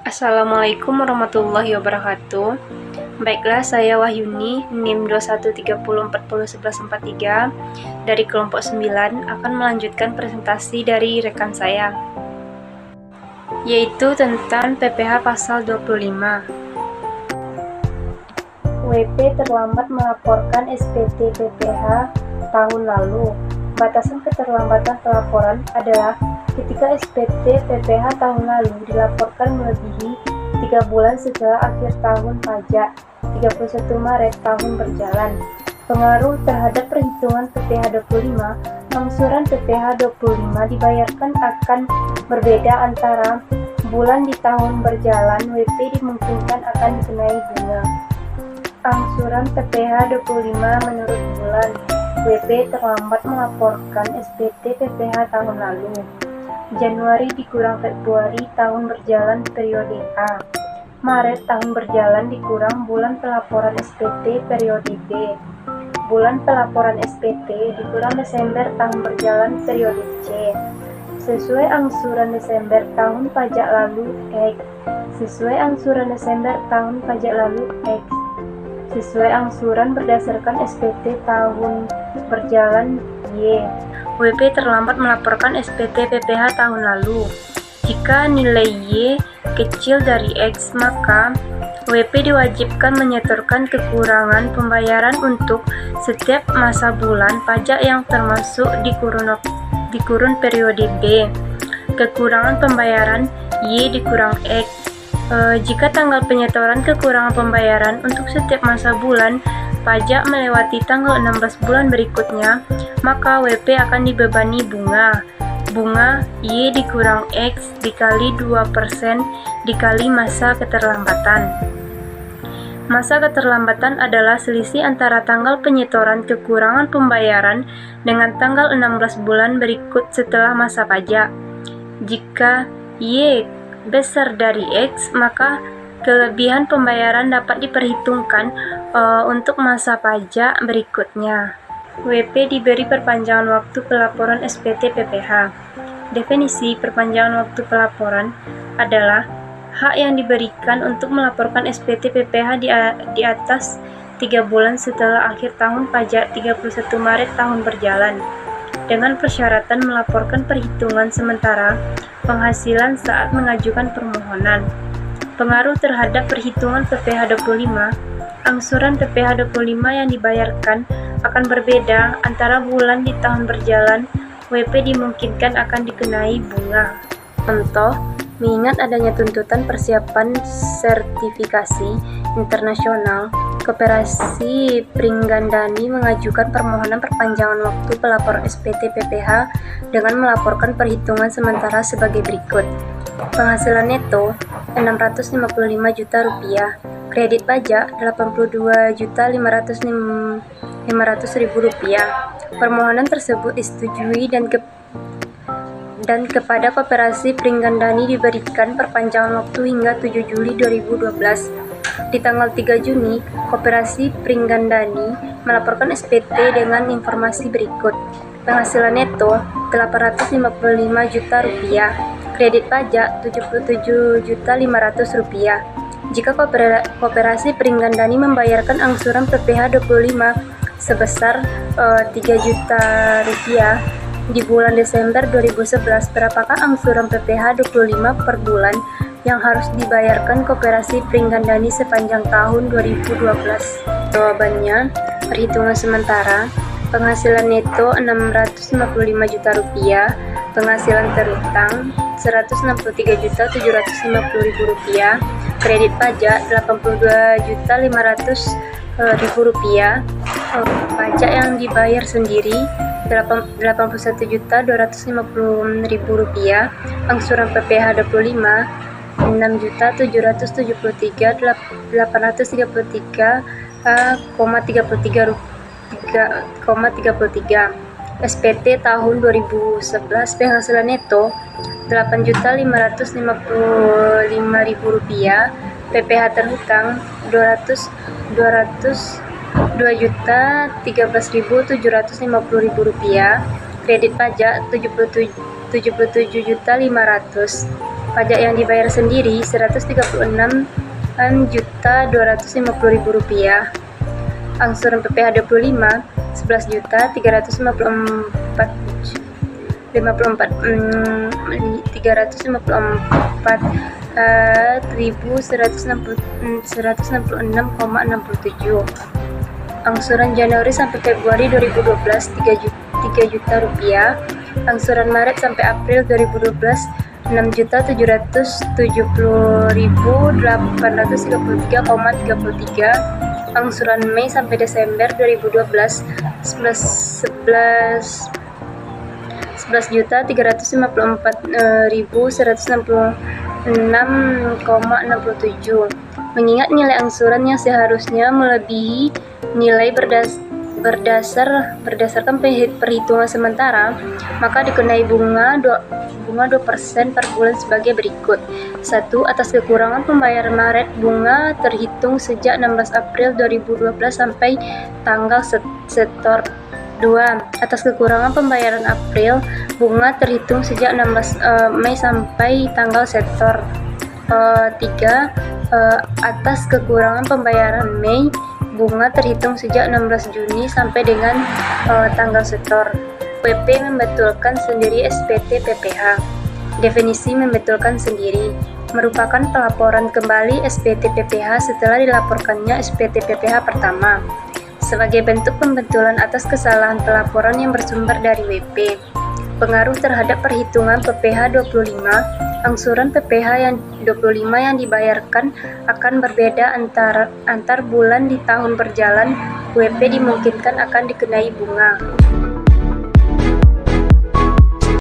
Assalamualaikum warahmatullahi wabarakatuh. Baiklah, saya Wahyuni, NIM 2130401143 dari kelompok 9 akan melanjutkan presentasi dari rekan saya, yaitu tentang PPh pasal 25. WP terlambat melaporkan SPT PPh tahun lalu. Batasan keterlambatan pelaporan adalah ketika SPT PPh tahun lalu dilaporkan melebihi 3 bulan setelah akhir tahun pajak 31 Maret tahun berjalan. Pengaruh terhadap perhitungan PPh 25. Angsuran PPh 25 dibayarkan akan berbeda antara bulan di tahun berjalan. WP dimungkinkan akan dikenai bunga. Angsuran PPh 25 menurut bulan. WP terlambat melaporkan SPT PPh tahun lalu. Januari dikurang Februari tahun berjalan periode A. Maret tahun berjalan dikurang bulan pelaporan SPT periode B. Bulan pelaporan SPT dikurang Desember tahun berjalan periode C. Sesuai angsuran Desember tahun pajak lalu X. Sesuai angsuran Desember tahun pajak lalu X. Sesuai angsuran berdasarkan SPT tahun berjalan Y. WP terlambat melaporkan SPT PPh tahun lalu. Jika nilai Y kecil dari X, maka WP diwajibkan menyetorkan kekurangan pembayaran untuk setiap masa bulan pajak yang termasuk di kurun periode B. Kekurangan pembayaran Y dikurang X. Jika tanggal penyetoran kekurangan pembayaran untuk setiap masa bulan pajak melewati tanggal 16 bulan berikutnya, maka WP akan dibebani bunga. Bunga Y dikurang X dikali 2% dikali masa keterlambatan. Masa keterlambatan adalah selisih antara tanggal penyetoran kekurangan pembayaran dengan tanggal 16 bulan berikut setelah masa pajak. Jika Y besar dari X, maka kelebihan pembayaran dapat diperhitungkan untuk masa pajak berikutnya. WP diberi perpanjangan waktu pelaporan SPT PPh. Definisi perpanjangan waktu pelaporan adalah hak yang diberikan untuk melaporkan SPT PPh di atas 3 bulan setelah akhir tahun pajak 31 Maret tahun berjalan, dengan persyaratan melaporkan perhitungan sementara penghasilan saat mengajukan permohonan. Pengaruh terhadap perhitungan PPh 25. Angsuran PPh 25 yang dibayarkan akan berbeda antara bulan di tahun berjalan. WP dimungkinkan akan dikenai bunga. Contoh, mengingat adanya tuntutan persiapan sertifikasi internasional, Koperasi Pringgandani mengajukan permohonan perpanjangan waktu pelaporan SPT PPh dengan melaporkan perhitungan sementara sebagai berikut. Penghasilan neto 655 juta rupiah, kredit pajak 82.500.000 rupiah. Permohonan tersebut disetujui dan kepada Koperasi Pringgandani diberikan perpanjangan waktu hingga 7 Juli 2012. Di tanggal 3 Juni, Koperasi Pringgandani melaporkan SPT dengan informasi berikut. Penghasilan neto 855 juta rupiah, kredit pajak 77.500 rupiah. Jika Koperasi Pringgandani membayarkan angsuran PPh 25 sebesar 3 juta rupiah di bulan Desember 2011, berapakah angsuran PPh 25 per bulan yang harus dibayarkan Koperasi Pringgandani sepanjang tahun 2012? Jawabannya, perhitungan sementara, penghasilan neto 655 juta rupiah, penghasilan terutang 163.750.000 rupiah, kredit pajak 82.500.000 rupiah, pajak yang dibayar sendiri 81.250.000 rupiah, angsuran PPh 25 6.773.833,33. SPT tahun 2011 penghasilan neto 8.555.000 rupiah, PPh terhutang 2.013.750.000 rupiah, kredit pajak 77.500.000. Pajak yang dibayar sendiri Rp136.250.000. Angsuran PPh 25 11.354.166,67. Angsuran Januari sampai Februari 2012 3 juta rupiah. Angsuran Maret sampai April 2012 6.770.833,33. Angsuran Mei sampai Desember 2012 11.354.166,67. Mengingat nilai angsuran yang seharusnya melebihi nilai berdasarkan perhitungan sementara, maka dikenai bunga 2% per bulan sebagai berikut. 1. Atas kekurangan pembayaran Maret, bunga terhitung sejak 16 April 2012 sampai tanggal setor. 2. Atas kekurangan pembayaran April, bunga terhitung sejak 16 Mei sampai tanggal setor. 3. Atas kekurangan pembayaran Mei, bunga terhitung sejak 16 Juni sampai dengan tanggal setor. WP membetulkan sendiri SPT PPh. Definisi membetulkan sendiri merupakan pelaporan kembali SPT PPh setelah dilaporkannya SPT PPh pertama, sebagai bentuk pembetulan atas kesalahan pelaporan yang bersumber dari WP. Pengaruh terhadap perhitungan PPh 25. Angsuran PPh yang 25 yang dibayarkan akan berbeda antar bulan di tahun berjalan. WP dimungkinkan akan dikenai bunga.